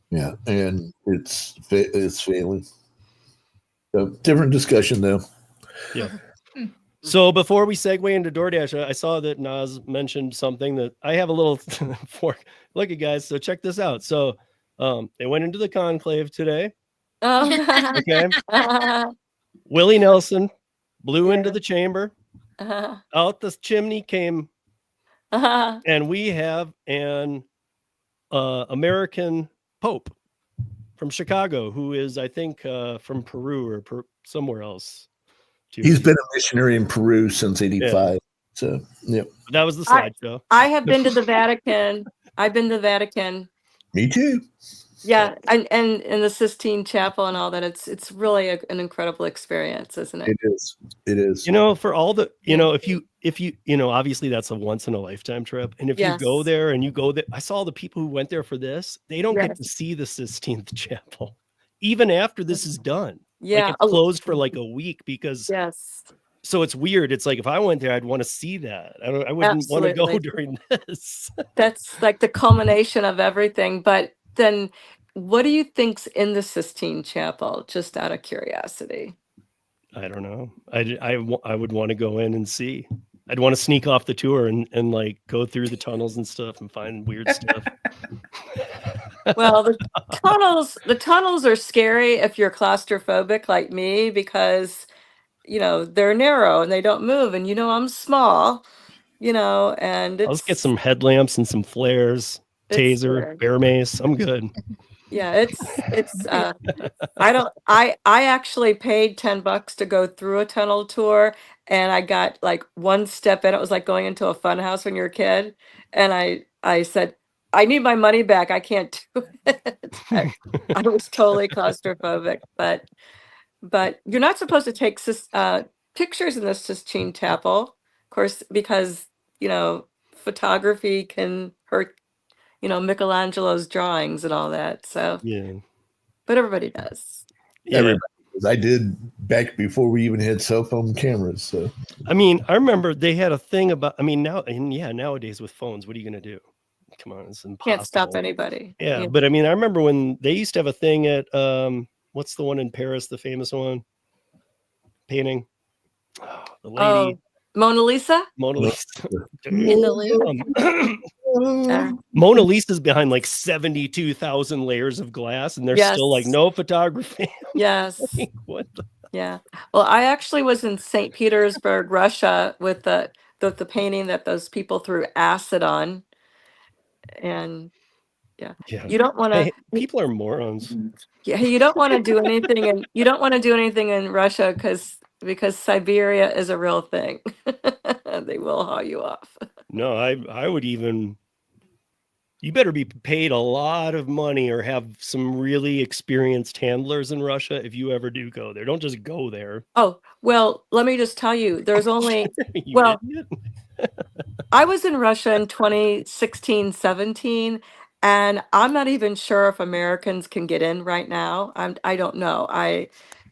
Yeah, and it's failing. So, different discussion, though. Yeah. So before we segue into DoorDash, I saw that Naz mentioned something that I have a little fork. Look at guys. So check this out. So they went into the conclave today. Okay. Willie Nelson blew into the chamber. Out the chimney came. And we have an American Pope from Chicago, who is, I think, from Peru or somewhere else. He's been a missionary in Peru since '85. Yeah. So, yeah. That was the slideshow. I have been to the Vatican. I've been to the Vatican. Me too. Yeah, and in the Sistine Chapel and all that. It's really an incredible experience, isn't it? It is. You know, for all the, you know, if you obviously that's a once in a lifetime trip, and if you go there, I saw the people who went there for this. They don't get to see the Sistine Chapel, even after this is done. Yeah, like it's closed for like a week because. Yes. So it's weird. It's like if I went there, I'd want to see that. I wouldn't want to go during this. That's like the culmination of everything. But then, what do you think's in the Sistine Chapel? Just out of curiosity. I don't know. I would want to go in and see. I'd want to sneak off the tour and like go through the tunnels and stuff and find weird stuff. Well, the tunnels are scary if you're claustrophobic like me, because they're narrow and they don't move, and I'm small, and let's get some headlamps and some flares, taser, bear mace. I'm good. Yeah, it's I actually paid $10 to go through a tunnel tour, and I got like one step in. It was like going into a fun house when you're a kid. And I said, I need my money back. I can't do it. I was totally claustrophobic, but you're not supposed to take pictures in the Sistine Chapel, of course, because, photography can hurt, Michelangelo's drawings and all that. So, yeah, but everybody does. Yeah. Everybody. I did back before we even had cell phone cameras. So, I mean, I remember they had a thing about, nowadays with phones, what are you going to do? Come on, it's impossible. Can't stop anybody. Yeah, but I mean, I remember when they used to have a thing at, what's the one in Paris, the famous one? Painting. Oh, the lady. Mona Lisa? Mona Lisa. In the Louvre. Mona Lisa's behind like 72,000 layers of glass, and there's still like no photography. Yes. Like, what the? Yeah. Well, I actually was in St. Petersburg, Russia, with the painting that those people threw acid on. And yeah. You don't want to. Hey, people are morons. Yeah, you don't want to do anything, and you don't want to do anything in Russia because because Siberia is a real thing. They will haul you off. No, I would even, you better be paid a lot of money or have some really experienced handlers in Russia if you ever do go there. Don't just go there. Oh, well, let me just tell you, there's only, You well, idiot. I was in Russia in 2016, 17, and I'm not even sure if Americans can get in right now. I don't know.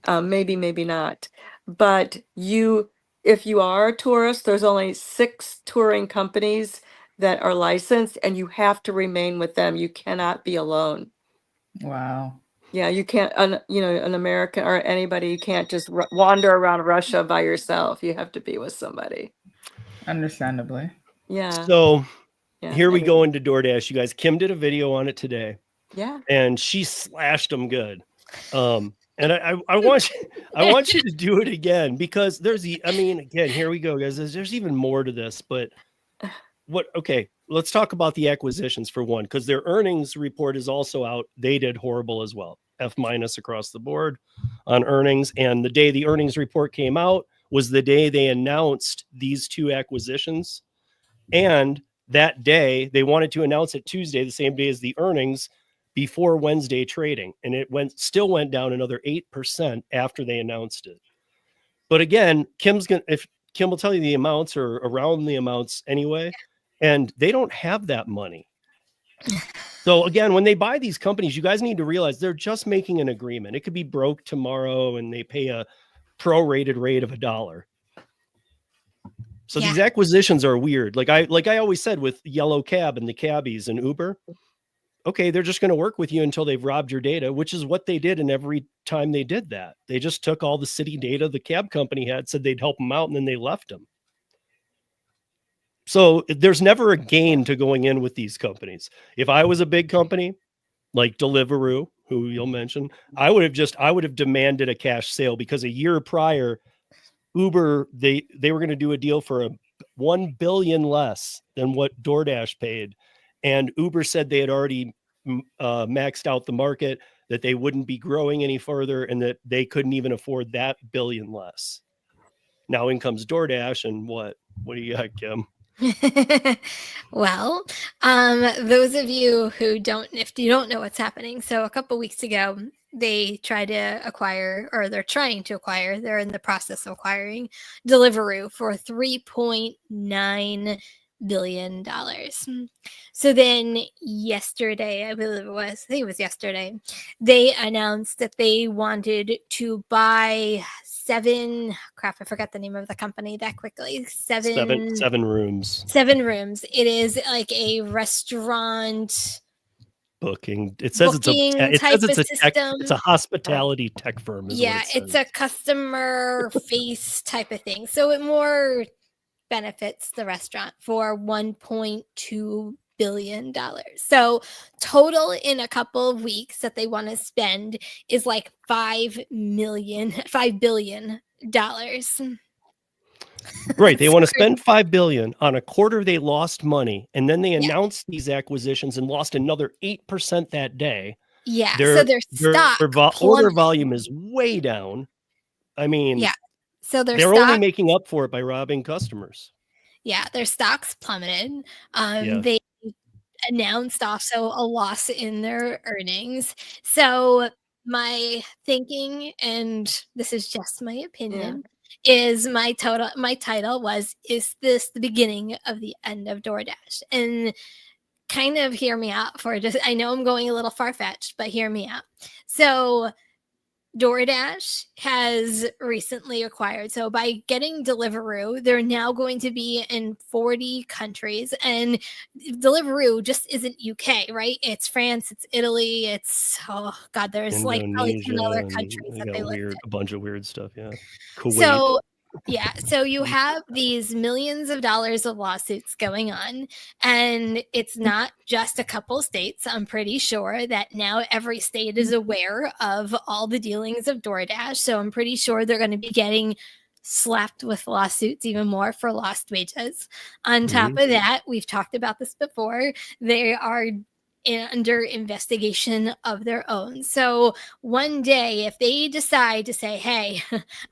Maybe not. But if you are a tourist, there's only 6 touring companies that are licensed, and you have to remain with them. You cannot be alone. Wow. Yeah, you can't, an American or anybody, you can't just wander around Russia by yourself. You have to be with somebody. Understandably. Yeah. So Yeah. here we go into DoorDash, you guys. Kim did a video on it today. Yeah. And she slashed them good. And I want you to do it again, because again, here we go, guys. There's even more to this, but okay, let's talk about the acquisitions for one, because their earnings report is also out. They did horrible as well. F- across the board on earnings. And the day the earnings report came out was the day they announced these 2 acquisitions. And that day they wanted to announce it Tuesday, the same day as the earnings, before Wednesday trading. And it still went down another 8% after they announced it. But again, Kim will tell you the amounts or around the amounts anyway, and they don't have that money. So again, when they buy these companies, you guys need to realize they're just making an agreement. It could be broke tomorrow and they pay a prorated rate of $1. So these acquisitions are weird. Like I always said with Yellow Cab and the cabbies and Uber, okay, they're just going to work with you until they've robbed your data, which is what they did. And every time they did that, they just took all the city data the cab company had, said they'd help them out, and then they left them. So there's never a gain to going in with these companies. If I was a big company like Deliveroo, who you'll mention, I would have demanded a cash sale, because a year prior, Uber, they were going to do a deal for $1 billion less than what DoorDash paid. And Uber said they had already maxed out the market, that they wouldn't be growing any further, and that they couldn't even afford that $1 billion less. Now in comes DoorDash, and what do you got, Kim? Well, those of you if you don't know what's happening, so a couple weeks ago, they tried to acquire, or they're trying to acquire, they're in the process of acquiring Deliveroo for $3.9 billion. So then yesterday, I think it was yesterday, they announced that they wanted to buy I forgot the name of the company that quickly. Seven rooms. 7 rooms. It is like a restaurant booking. It says it's a hospitality tech firm. It's a customer face type of thing. So it more benefits the restaurant for $1.2 billion. So total in a couple of weeks that they want to spend is like $5 billion. Right. They want to spend $5 billion on a quarter. They lost money, and then they announced these acquisitions and lost another 8% that day. Yeah. So their stock order volume is way down. I mean, so they're only making up for it by robbing customers. Yeah, their stocks plummeted. They announced also a loss in their earnings. So my thinking, and this is just my opinion, is my title was, is this the beginning of the end of DoorDash? And kind of hear me out I know I'm going a little far-fetched, but hear me out. So DoorDash has recently acquired. So by getting Deliveroo, they're now going to be in 40 countries. And Deliveroo just isn't UK, right? It's France, it's Italy, it's there's like probably 10 other countries that they listed. A bunch of weird stuff, yeah. Kuwait. So you have these millions of dollars of lawsuits going on, and it's not just a couple states. I'm pretty sure that now every state is aware of all the dealings of DoorDash. So I'm pretty sure they're going to be getting slapped with lawsuits even more for lost wages. On top of that, we've talked about this before, they are under investigation of their own. So one day, if they decide to say, hey,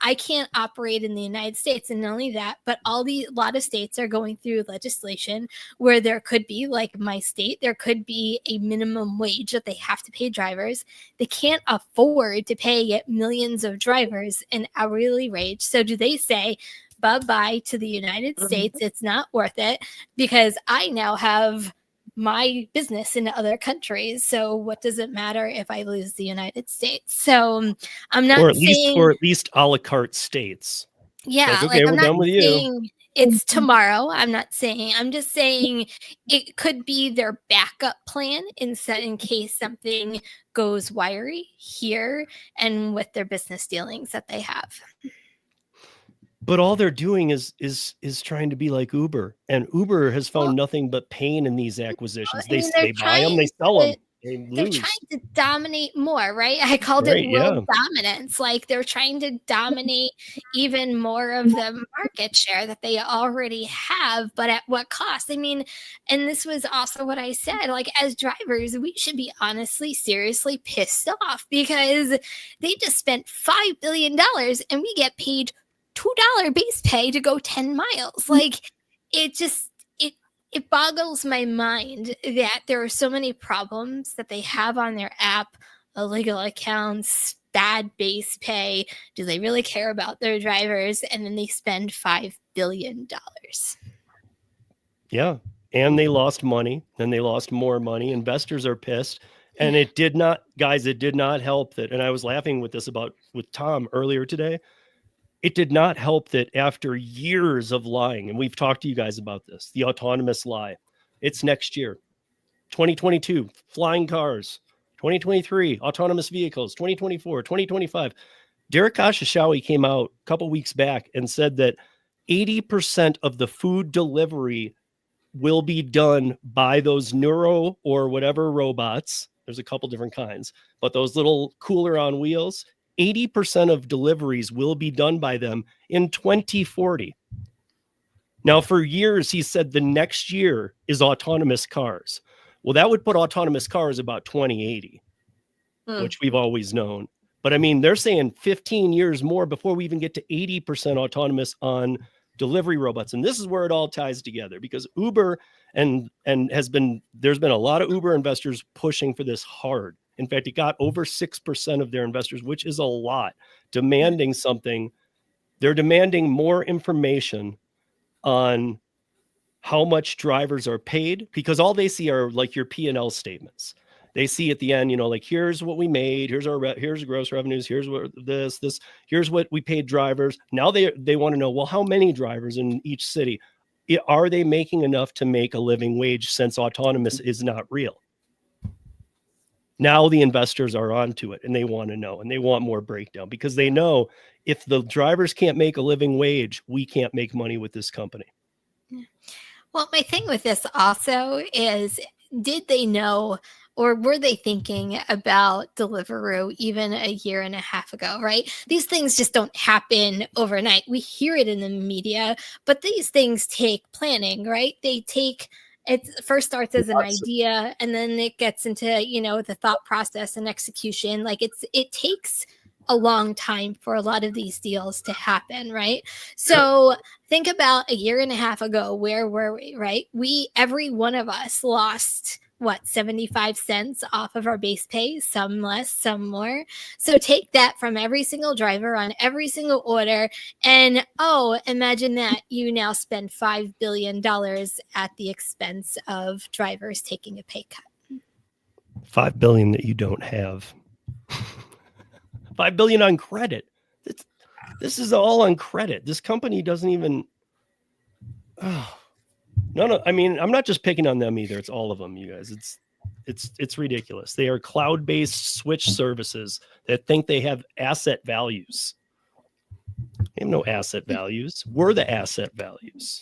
I can't operate in the United States, and not only that, but a lot of states are going through legislation where there could be, like my state, there could be a minimum wage that they have to pay drivers. They can't afford to pay millions of drivers an hourly wage. So do they say, bye-bye to the United States, it's not worth it because I now have my business in other countries. So what does it matter if I lose the United States? So I'm not saying, or at least a la carte states. Yeah, okay, I'm we're done with you. saying it's tomorrow. I'm just saying it could be their backup plan in case something goes wiry here and with their business dealings that they have. But all they're doing is trying to be like Uber, and Uber has found nothing but pain in these acquisitions. They buy them, they sell them, they lose. They're trying to dominate more, right? I called it world dominance. Like they're trying to dominate even more of the market share that they already have, but at what cost? I mean, and this was also what I said, like as drivers, we should be honestly, seriously pissed off because they just spent $5 billion and we get paid $2 base pay to go 10 miles. Like it boggles my mind that there are so many problems that they have on their app, illegal accounts, bad base pay. Do they really care about their drivers? And then they spend $5 billion. Yeah. And they lost money. Then they lost more money. Investors are pissed. And it did not help that. And I was laughing with Tom earlier today. It did not help that after years of lying, and we've talked to you guys about this, the autonomous lie, it's next year, 2022, flying cars, 2023, autonomous vehicles, 2024, 2025. Derek Khosrowshahi came out a couple weeks back and said that 80% of the food delivery will be done by those neuro or whatever robots. There's a couple different kinds, but those little cooler on wheels, 80% of deliveries will be done by them in 2040. Now, for years, he said the next year is autonomous cars. Well, that would put autonomous cars about 2080, which we've always known. But I mean, they're saying 15 years more before we even get to 80% autonomous on delivery robots. And this is where it all ties together because Uber there's been a lot of Uber investors pushing for this hard. In fact, it got over 6% of their investors, which is a lot, demanding something. They're demanding more information on how much drivers are paid because all they see are like your P&L statements. They see at the end, like here's what we made, here's gross revenues, here's what here's what we paid drivers. Now they want to know, well, how many drivers in each city? Are they making enough to make a living wage since autonomous is not real? Now the investors are onto it and they want to know and they want more breakdown because they know if the drivers can't make a living wage, we can't make money with this company. Well, my thing with this also is, did they know or were they thinking about Deliveroo even a year and a half ago, right? These things just don't happen overnight. We hear it in the media, but these things take planning, right? It first starts as an idea and then it gets into, the thought process and execution. Like it takes a long time for a lot of these deals to happen, right? So think about a year and a half ago, where were we, right? Every one of us lost 75 cents off of our base pay, some less, some more. So take that from every single driver on every single order. And imagine that you now spend $5 billion at the expense of drivers taking a pay cut. $5 billion that you don't have. $5 billion on credit. This is all on credit. This company doesn't even. No. I mean, I'm not just picking on them either. It's all of them, you guys. It's ridiculous. They are cloud-based switch services that think they have asset values. They have no asset values. We're the asset values.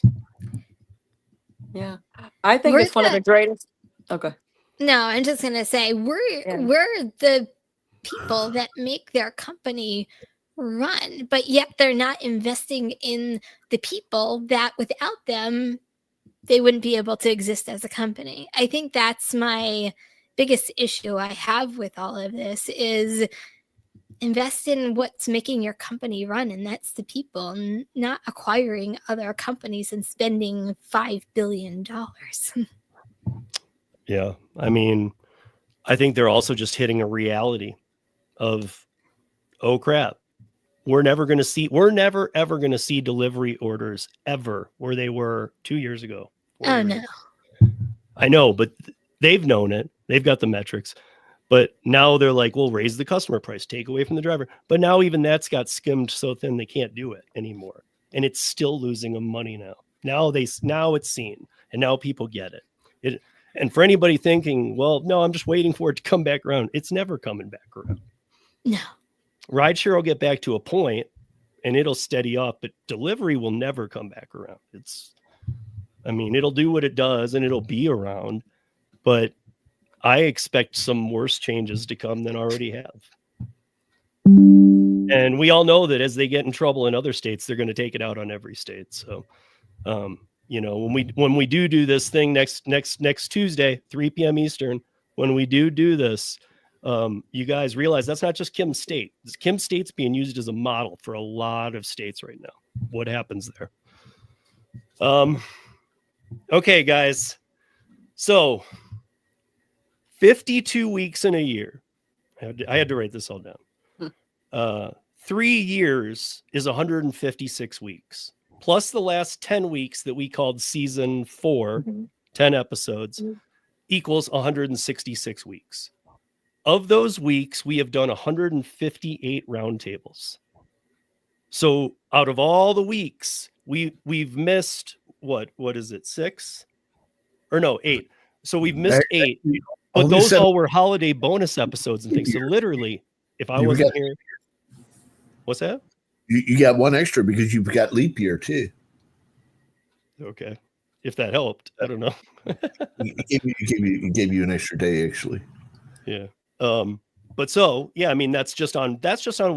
Yeah, I think it's one of the greatest. Okay. No, I'm just gonna say we're the people that make their company run, but yet they're not investing in the people that without them they wouldn't be able to exist as a company. I think that's my biggest issue I have with all of this is invest in what's making your company run, and that's the people, not acquiring other companies and spending $5 billion. Yeah. I mean, I think they're also just hitting a reality of, oh crap, we're never ever going to see delivery orders ever where they were 2 years ago. Oh, no. I know, but they've known it. They've got the metrics. But now they're like, we'll raise the customer price, take away from the driver. But now even that's got skimmed so thin they can't do it anymore. And it's still losing them money now. Now it's seen, and now people get it. And for anybody thinking, well, no, I'm just waiting for it to come back around. It's never coming back around. No. Rideshare will get back to a point and it'll steady up, but delivery will never come back around. It'll do what it does and it'll be around, but I expect some worse changes to come than already have. And we all know that as they get in trouble in other states, they're going to take it out on every state. So, when we do this thing next Tuesday, 3 p.m. Eastern, when we do this, you guys realize that's not just Kim State. Kim State's being used as a model for a lot of states right now. What happens there? Okay, guys. So 52 weeks in a year. I had to write this all down. 3 years is 156 weeks. Plus the last 10 weeks that we called season 4, 10 episodes, equals 166 weeks. Of those weeks, we have done 158 roundtables. So out of all the weeks, we've missed, what is it, 6? Or no, 8. So we've missed 8. But those all were holiday bonus episodes and things. So literally, if I wasn't here... What's that? You got one extra because you've got leap year too. Okay. If that helped, I don't know. It gave you an extra day actually. Yeah. But so, yeah, I mean, that's just on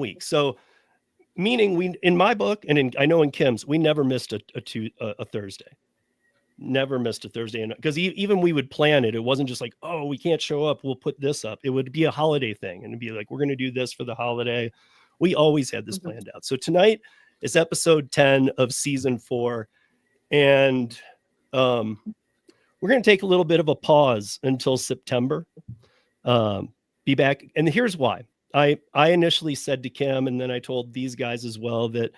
weeks. So meaning in my book, and I know in Kim's, we never missed a Thursday. Never missed a Thursday. And because even we would plan it. It wasn't just like, oh, we can't show up, we'll put this up. It would be a holiday thing. And it'd be like, we're going to do this for the holiday. We always had this planned out. So tonight is episode 10 of season 4. And we're going to take a little bit of a pause until September. Be back. And here's why. I initially said to Kim, and then I told these guys as well, that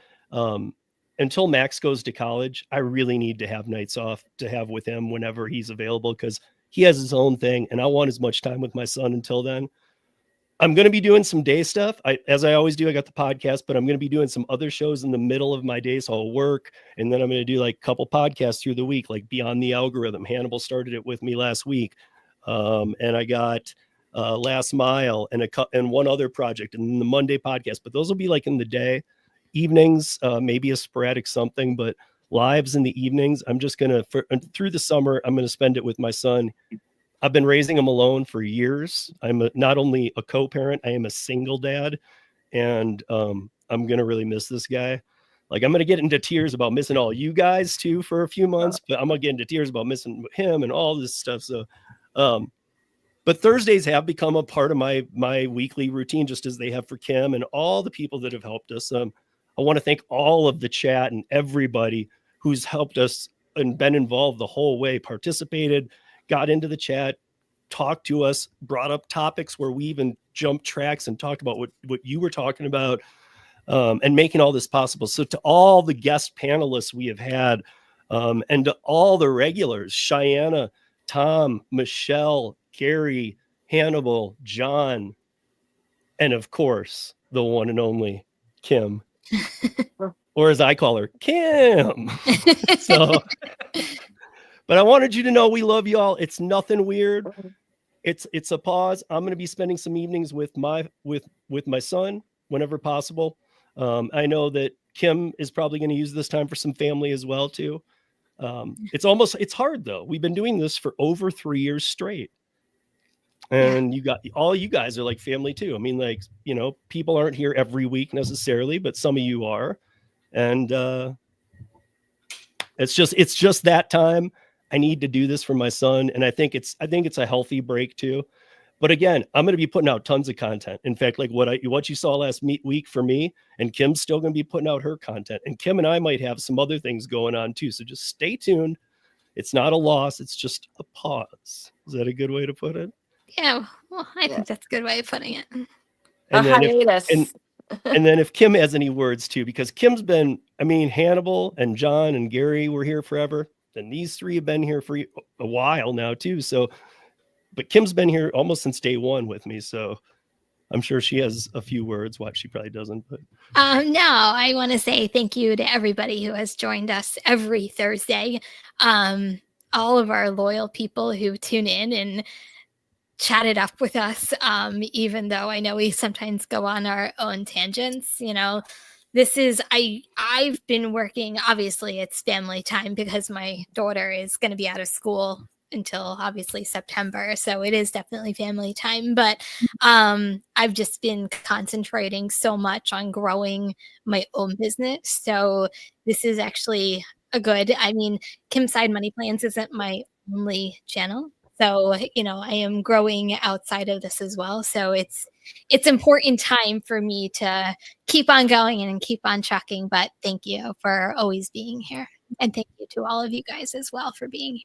until Max goes to college, I really need to have nights off to have with him whenever he's available, because he has his own thing and I want as much time with my son until then. I'm going to be doing some day stuff. As I always do, I got the podcast, but I'm going to be doing some other shows in the middle of my day. So I'll work, and then I'm going to do like a couple podcasts through the week, like Beyond the Algorithm. Hannibal started it with me last week. And I got Last Mile and one other project, and the Monday podcast, but those will be like in the day. Evenings, maybe a sporadic something, but lives in the evenings. I'm just going to, through the summer, I'm going to spend it with my son. I've been raising him alone for years. I'm not only a co-parent, I am a single dad. And I'm going to really miss this guy. Like, I'm going to get into tears about missing all you guys too for a few months, but I'm going to get into tears about missing him and all this stuff. So, but Thursdays have become a part of my weekly routine, just as they have for Kim and all the people that have helped us. I want to thank all of the chat and everybody who's helped us and been involved the whole way, participated, got into the chat, talked to us, brought up topics where we even jumped tracks and talked about what you were talking about, and making all this possible. So to all the guest panelists we have had, and to all the regulars, Cheyenne, Tom, Michelle, Gary, Hannibal, John, and of course, the one and only Kim, or as I call her, Kim. So... But I wanted you to know we love you all. It's nothing weird. It's a pause. I'm going to be spending some evenings with my son whenever possible. I know that Kim is probably going to use this time for some family as well too. It's hard though. We've been doing this for over 3 years straight. And you guys are like family too. I mean, like, people aren't here every week necessarily, but some of you are. And it's just that time. I need to do this for my son. And I think it's a healthy break too. But again, I'm going to be putting out tons of content. In fact, like what you saw last week for me, and Kim's still going to be putting out her content. And Kim and I might have some other things going on too. So just stay tuned. It's not a loss. It's just a pause. Is that a good way to put it? Yeah, well, I think that's a good way of putting it. And then if Kim has any words too, because Kim's been, I mean, Hannibal and John and Gary were here forever. Then these three have been here for a while now too. So, but Kim's been here almost since day one with me. So I'm sure she has a few words. Well, she probably doesn't, but. No, I want to say thank you to everybody who has joined us every Thursday. All of our loyal people who tune in and chat it up with us, even though I know we sometimes go on our own tangents. You know, this is, I've been working, obviously it's family time because my daughter is going to be out of school until obviously September. So it is definitely family time, but I've just been concentrating so much on growing my own business. So this is actually a good, I mean, Kim's Side Money Plans isn't my only channel. So, you know, I am growing outside of this as well. So it's important time for me to keep on going and keep on trucking. But thank you for always being here. And thank you to all of you guys as well for being here.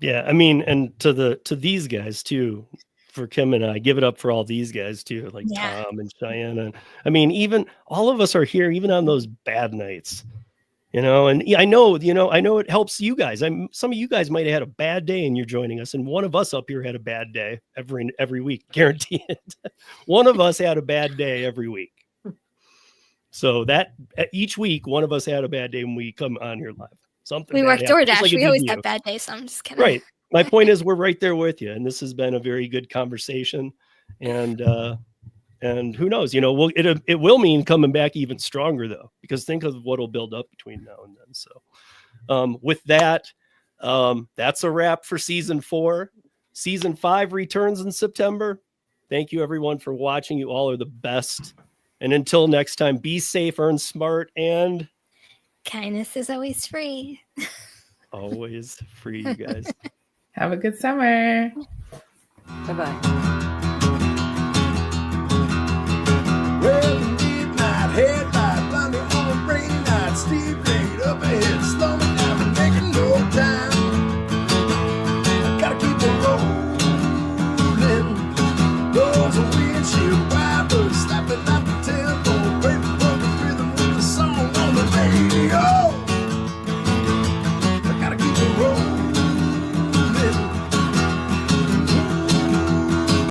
Yeah, I mean, and to these guys too, for Kim and I, give it up for all these guys too, like Tom and Cheyenne. And I mean, even all of us are here, even on those bad nights, you know. And I know it helps you guys. Some of you guys might have had a bad day and you're joining us, and one of us up here had a bad day every week, guarantee it. One of us had a bad day every week. So that each week, one of us had a bad day when we come on here live. Something we work DoorDash. like we always have bad days. So I'm just kidding. Right. My point is, we're right there with you, and this has been a very good conversation. And who knows? You know, it will mean coming back even stronger though, because think of what'll build up between now and then. So, with that, that's a wrap for season 4. Season 5 returns in September. Thank you everyone for watching. You all are the best. And until next time, be safe, earn smart, and kindness is always free. Always free, you guys. Have a good summer. Bye-bye.